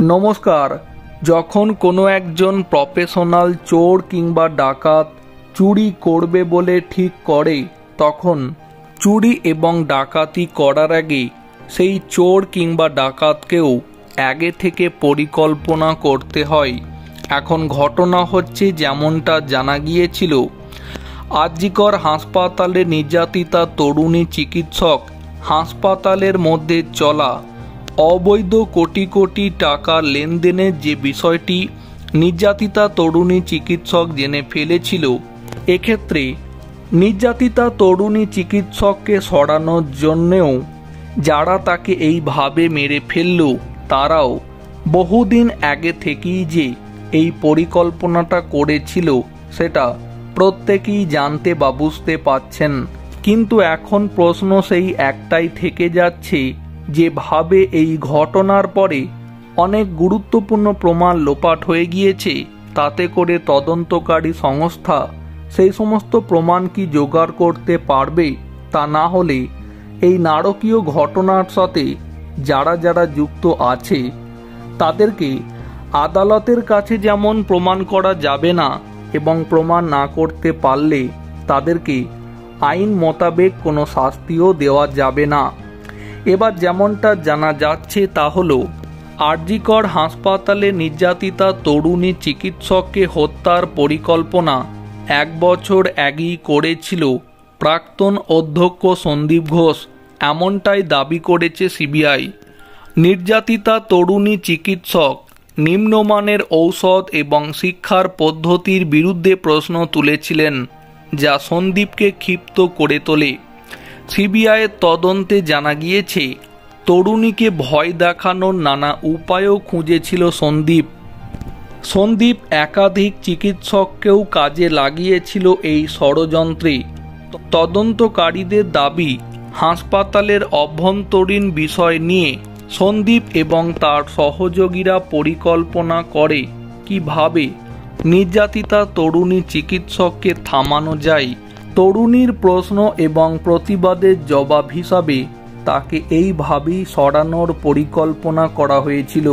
নমস্কার। যখন কোনো একজন প্রফেশনাল চোর কিংবা ডাকাত চুরি করবে বলে ঠিক করে, তখন চুরি এবং ডাকাতি করার আগে সেই চোর কিংবা ডাকাতকেও আগে থেকে পরিকল্পনা করতে হয়। এখন ঘটনা হচ্ছে যেমনটা জানা গিয়েছিল, আরজিকর হাসপাতালে নির্যাতিতা তরুণী চিকিৎসক হাসপাতালের মধ্যে চলা অবৈধ কোটি কোটি টাকা লেনদেনের যে বিষয়টি নির্যাতিতা তরুণী চিকিৎসক জেনে ফেলেছিল। এক্ষেত্রে নির্যাতিতা তরুণী চিকিৎসককে সরানোর জন্যেও যারা তাকে এইভাবে মেরে ফেলল, তারাও বহুদিন আগে থেকেই যে এই পরিকল্পনাটা করেছিল সেটা প্রত্যেকেই জানতে বা বুঝতে পারছেন। কিন্তু এখন প্রশ্ন সেই একটাই থেকে যাচ্ছে, যেভাবে এই ঘটনার পরে অনেক গুরুত্বপূর্ণ প্রমাণ লোপাট হয়ে গিয়েছে, তাতে করে তদন্তকারী সংস্থা সেই সমস্ত প্রমাণ কি জোগাড় করতে পারবে? তা না হলে এই নারকীয় ঘটনার সাথে যারা যারা যুক্ত আছে তাদেরকে আদালতের কাছে যেমন প্রমাণ করা যাবে না, এবং প্রমাণ না করতে পারলে তাদেরকে আইন মোতাবেক কোনো শাস্তিও দেওয়া যাবে না। এবার যেমনটা জানা যাচ্ছে তা হলো, আরজিকর হাসপাতালে নির্যাতিতা তরুণী চিকিৎসককে হত্যার পরিকল্পনা 1 বছর আগেই করেছিল প্রাক্তন অধ্যক্ষ সন্দীপ ঘোষ, এমনটাই দাবি করেছে সিবিআই। নির্যাতিতা তরুণী চিকিৎসক নিম্নমানের ঔষধ এবং শিক্ষার পদ্ধতির বিরুদ্ধে প্রশ্ন তুলেছিলেন, যা সন্দীপকে ক্ষিপ্ত করে তোলে। সিবিআইয়ের তদন্তে জানা গিয়েছে, তরুণীকে ভয় দেখানোর নানা উপায়ও খুঁজেছিল সন্দীপ একাধিক চিকিৎসককেও কাজে লাগিয়েছিল এই ষড়যন্ত্রে। তদন্তকারীদের দাবি, হাসপাতালের অভ্যন্তরীণ বিষয় নিয়ে সন্দীপ এবং তার সহযোগীরা পরিকল্পনা করে কিভাবে নির্যাতিতা তরুণী চিকিৎসককে থামানো যায়। তরুণীর প্রশ্ন এবং প্রতিবাদের জবাব হিসাবে তাকে এইভাবেই সরানোর পরিকল্পনা করা হয়েছিল।